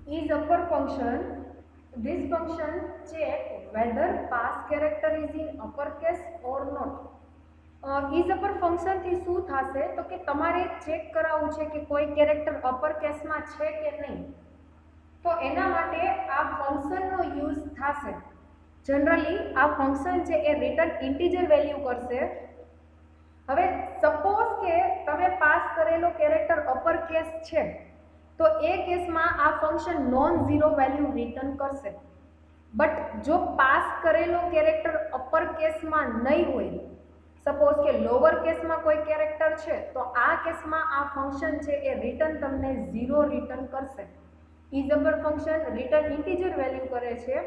is upper function. This function check whether pass character is in uppercase or not. Is upper ફંક્શનથી શું થશે તો કે તમારે ચેક કરાવવું છે કે કોઈ કેરેક્ટર અપર કેસમાં છે કે નહીં. તો એના માટે આ ફંક્શનનો યુઝ થશે. જનરલી આ ફંક્શન છે એ રિટર્ન ઇન્ટીજર વેલ્યુ કરશે. હવે સપોઝ કે તમે પાસ કરેલો કેરેક્ટર અપર કેસ છે તો એ કેસમાં આ function non zero value return કરશે. બટ જો પાસ કરેલો કેરેક્ટર અપર કેસમાં નહીં હોય, સપોઝ કે લોઅર કેસમાં કોઈ કેરેક્ટર છે, તો આ કેસમાં આ ફંક્શન છે એ રિટર્ન તમને ઝીરો રિટર્ન કરશે. Is upper function return integer value કરે છે.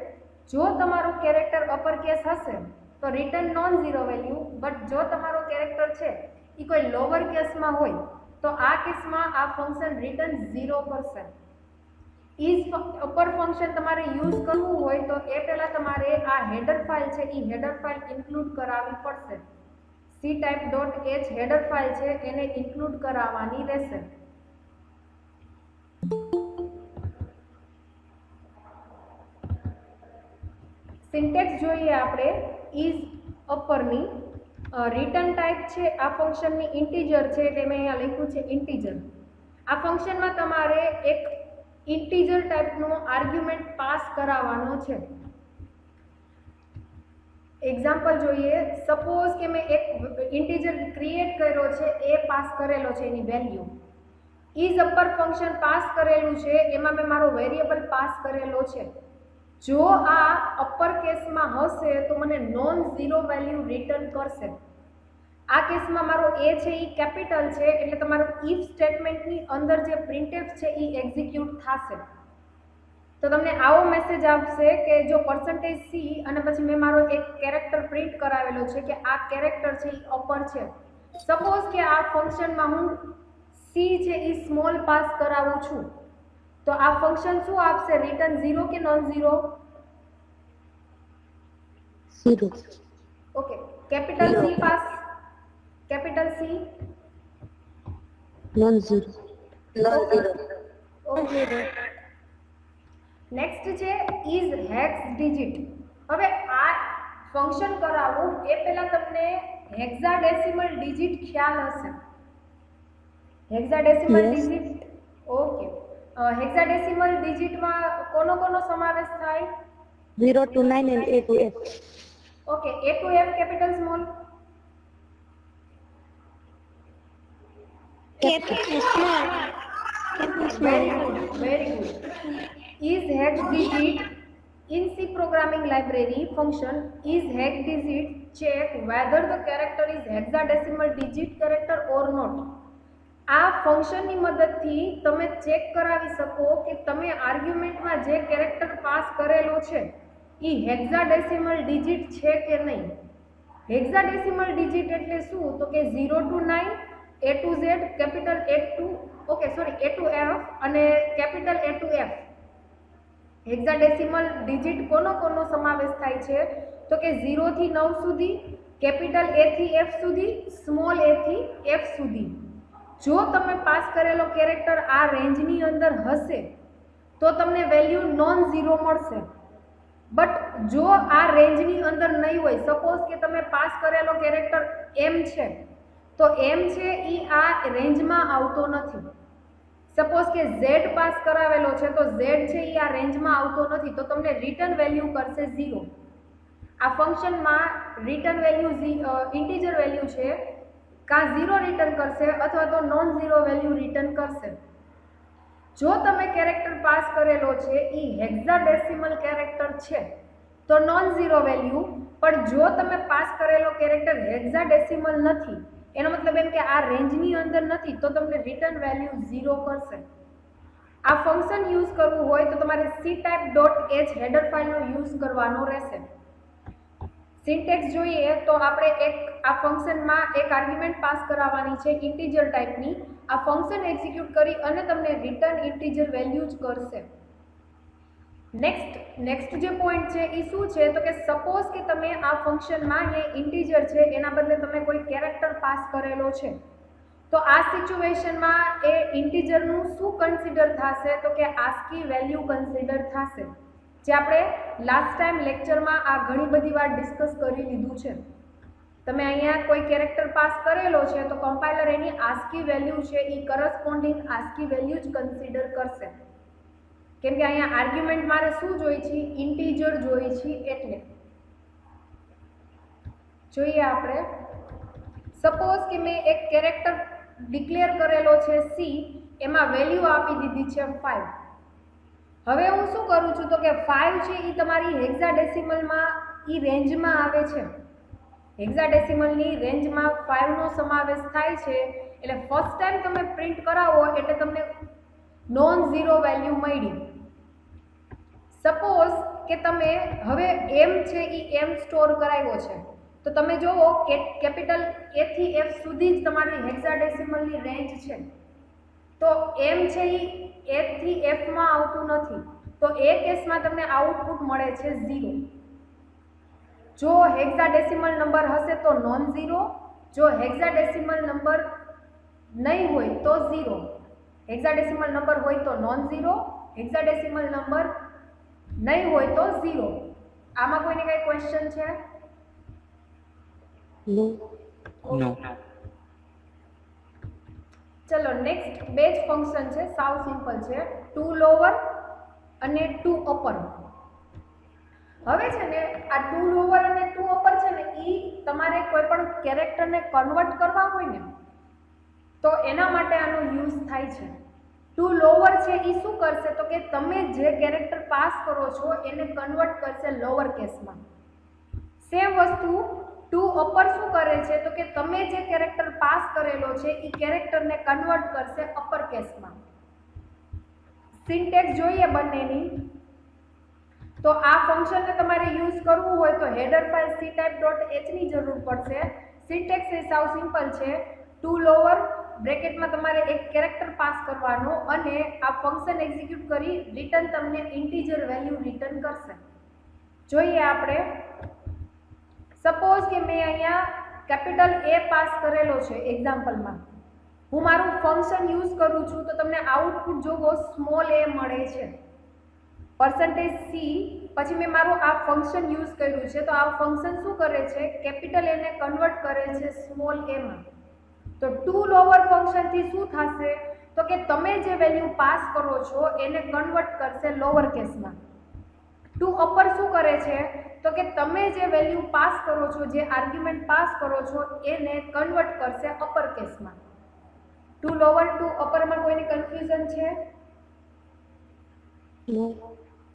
જો તમારું કેરેક્ટર અપર કેસ હશે તો return non zero value, but જો તમારો કેરેક્ટર છે એ કોઈ લોઅર કેસમાં હોય તો આ કેસમાં આ ફંક્શન રિટર્ન ઝીરો કરશે. ઇઝ અપર ફંક્શન તમારે યુઝ કરવું હોય તો એ પહેલાં તમારે આ હેડર ફાઇલ છે એ હેડર ફાઇલ ઇન્ક્લુડ કરાવવી પડશે. ctype.h હેડર ફાઇલ છે એને ઇન્ક્લુડ કરાવવાની રહેશે. સિન્ટેક્સ જોઈએ આપણે ઇઝ અપરની. રિટર્ન ટાઈપ છે આ ફંક્શનની ઇન્ટીજર છે એટલે મેં અહીંયા લખ્યું છે ઇન્ટીજર. આ ફંક્શનમાં તમારે એક ઇન્ટીજર ટાઈપનો આર્ગ્યુમેન્ટ પાસ કરાવવાનો છે. એક્ઝામ્પલ જોઈએ. સપોઝ કે મેં એક ઇન્ટીજર ક્રિએટ કર્યો છે, એ પાસ કરેલો છે એની value. Is upper function pass કરેલું છે એમાં મેં મારો વેરિયેબલ પાસ કરેલો છે. જો આ અપર કેસમાં હશે તો મને નોન ઝીરો વેલ્યુ રિટર્ન કરશે. આ કેસમાં મારો એ છે એ કેપિટલ છે એટલે તમારું ઇફ સ્ટેટમેન્ટની અંદર જે પ્રિન્ટએફ છે એ એક્ઝિક્યુટ થશે. તો તમને આવો મેસેજ આવશે કે જો %c અને પછી મેં મારો એક કેરેક્ટર પ્રિન્ટ કરાવેલો છે કે આ કેરેક્ટર છે એ અપર છે. સપોઝ કે આ ફંક્શનમાં હું c છે એ સ્મોલ પાસ કરાવું છું તો આ ફંક્શન શું આપશે? રિટર્ન ઝીરો કે non zero? Zero. Okay, capital c pass, capital c non zero. Okay. Next છે ઇઝ હેક્સ ડિજિટ. હવે આ ફંક્શન કરાવવું એ પહેલા તમને હેક્સાડેસિમલ ડિજિટ ખ્યાલ હશે. Hexadecimal digit. ઓકે, હેક્સાડેસિમલ ડિજિટમાં કોનો સમાવેશ થાય? 0 to 9 and A to F. Okay, A to F capital small? Very good, very good. Is hex digit in C programming library function is hex digit check whether the character is hexadecimal digit character or not. આ ફંક્શનની મદદથી તમે check કરાવી શકો કે તમે આર્ગ્યુમેન્ટમાં જે character pass કરેલો છે એ હેક્સાડેસિમલ ડિજિટ છે કે નહીં. હેક્સાડેસિમલ ડિજિટ એટલે શું? તો કે 0 to 9, A to Z, capital A to A to F અને capital A to F. Hexadecimal digit કોનો સમાવેશ થાય છે? તો કે 0 થી 9 સુધી, કેપિટલ A થી F સુધી, સ્મોલ a થી F સુધી. જો તમે પાસ કરેલો કેરેક્ટર આ રેન્જની અંદર હશે તો તમને વેલ્યુ નોન ઝીરો મળશે. બટ જો આ રેન્જની અંદર નહીં હોય, સપોઝ કે તમે પાસ કરેલો કેરેક્ટર M છે તો M છે એ આ રેન્જમાં આવતો નથી. સપોઝ કે Z પાસ કરાવેલો છે તો Z છે એ આ રેન્જમાં આવતો નથી, તો તમને રિટર્ન વેલ્યુ કરશે ઝીરો. આ ફંક્શનમાં રિટર્ન વેલ્યુ ઇન્ટીજર વેલ્યુ છે, કાં ઝીરો રિટર્ન કરશે અથવા તો નોન ઝીરો વેલ્યુ રિટર્ન કરશે. જો તમે કેરેક્ટર પાસ કરેલો છે એ હેક્સાડેસિમલ કેરેક્ટર છે તો નોન ઝીરો વેલ્યુ, પણ જો તમે પાસ કરેલો કેરેક્ટર હેક્સાડેસિમલ નથી, એનો મતલબ એમ કે આ રેન્જની અંદર નથી, તો તમને રિટર્ન વેલ્યુ ઝીરો કરશે. આ ફંક્શન યુઝ કરવું હોય તો તમારે ctype.h હેડર ફાઇલનો યુઝ કરવાનો રહેશે. સિન્ટેક્સ જોઈએ તો આપણે આ ફંક્શનમાં એક આર્ગ્યુમેન્ટ પાસ કરાવવાની છે ઇન્ટીજર ટાઈપની. આ ફંક્શન એક્ઝિક્યુટ કરી અને તમને રિટર્ન ઇન્ટીજર વેલ્યુ જ કરશે. નેક્સ્ટ જે પોઈન્ટ છે એ શું છે? તો કે સપોઝ કે તમે આ ફંક્શનમાં એ ઇન્ટીજર છે એના બદલે તમે કોઈ કેરેક્ટર પાસ કરેલો છે તો આ સિચ્યુએશનમાં એ ઇન્ટીજરનું શું કન્સિડર થશે તો કે આસ્કી વેલ્યુ કન્સિડર થશે, જે આપણે લાસ્ટ ટાઈમ લેક્ચરમાં આ ઘણી બધી વાર ડિસ્કસ કરી લીધું છે. તમે અહીંયા કોઈ કેરેક્ટર પાસ કરેલો છે તો કમ્પાઇલર એની આસ્કી વેલ્યુ છે એ કરસ્પોન્ડિંગ આસ્કી વેલ્યુ જ કન્સિડર કરશે, કેમ કે અહીંયા આર્ગ્યુમેન્ટ મારે શું જોઈએ છે, ઇન્ટીજર જોઈએ છે. એટલે જોઈએ આપણે, સપોઝ કે મેં એક કેરેક્ટર ડિક્લેર કરેલો છે સી, એમાં વેલ્યુ આપી દીધી છે 5. હવે હું શું કરું છું તો કે 5 છે એ તમારી હેક્સાડેસિમલમાં એ રેન્જમાં આવે છે, હેક્સાડેસિમલની રેન્જમાં 5 નો સમાવેશ થાય છે. એટલે ફર્સ્ટ ટાઈમ તમે પ્રિન્ટ કરાવો એટલે તમને નોન ઝીરો વેલ્યુ મળી. સપોઝ કે તમે હવે એમ છે એ એમ સ્ટોર કરાવ્યો છે, તો તમે જોવો કે કેપિટલ એ થી એફ સુધી જ તમારી હેક્સાડેસિમલની રેન્જ છે, તો એમ છે એ થી એફ માં આવતું નથી, તો એ કેસમાં તમને આઉટપુટ મળે છે 0. જો હેક્સાડેસિમલ નંબર હશે તો નોન ઝીરો, જો હેક્સાડેસિમલ નંબર નહીં હોય તો 0. હેક્સાડેસિમલ નંબર હોય તો નોન ઝીરો, હેક્સાડેસિમલ નંબર નહીં હોય તો 0. આમાં કોઈને કઈ ક્વેશ્ચન છે? નો. નો. ચલો નેક્સ્ટ બે જ ફંક્શન છે, સાવ સિમ્પલ છે, ટુ લોવર અને ટુ અપર. હવે છે ને આ ટુ લોવર અને ટુ અપર છે ને એ તમારે કોઈ પણ કેરેક્ટરને કન્વર્ટ કરવા હોય ને તો એના માટે આનો યુઝ થાય છે. ટુ લોવર છે એ શું કરશે તો કે તમે જે કેરેક્ટર પાસ કરો છો એને કન્વર્ટ કરશે લોઅર કેસમાં. સેમ વસ્તુ ટુ અપર શું કરે છે તો કે તમે જે કેરેક્ટર પાસ કરેલો છે એ કેરેક્ટરને કન્વર્ટ કરશે અપર કેસમાં. સિન્ટેક્સ જોઈએ બંનેની, તો આ ફંક્શનને તમારે યુઝ કરવું હોય તો હેડર ફાઇલ ctype.h ની જરૂર પડશે. સિન્ટેક્સ એ સાવ સિમ્પલ છે, ટુ લોવર બ્રેકેટમાં તમારે એક કેરેક્ટર પાસ કરવાનો અને આ ફંક્શન એક્ઝિક્યુટ કરી રિટર્ન તમને ઇન્ટીજર વેલ્યુ રિટર્ન કરશે. જોઈએ આપણે, સપોઝ કે મેં અહીંયા કેપિટલ એ પાસ કરેલો છે એક્ઝામ્પલમાં, હું મારું ફંક્શન યુઝ કરું છું તો તમને આઉટપુટ જોવો સ્મોલ એ મળે છે, પરસેન્ટેજ સી. પછી મેં મારું આ ફંક્શન યુઝ કર્યું છે તો આ ફંક્શન શું કરે છે, કેપિટલ એને કન્વર્ટ કરે છે સ્મોલ એમાં. તો ટુ લોવર ફંક્શનથી શું થશે તો કે તમે જે વેલ્યુ પાસ કરો છો એને કન્વર્ટ કરશે લોઅર કેસમાં. ટુ અપર શું કરે છે તો કે તમે જે વેલ્યુ પાસ કરો છો, જે આર્ગ્યુમેન્ટ પાસ કરો છો એને કન્વર્ટ કરશે અપર કેસમાં. ટુ લોવર ટુ અપરમાં કોઈને કન્ફ્યુઝન છે? નો.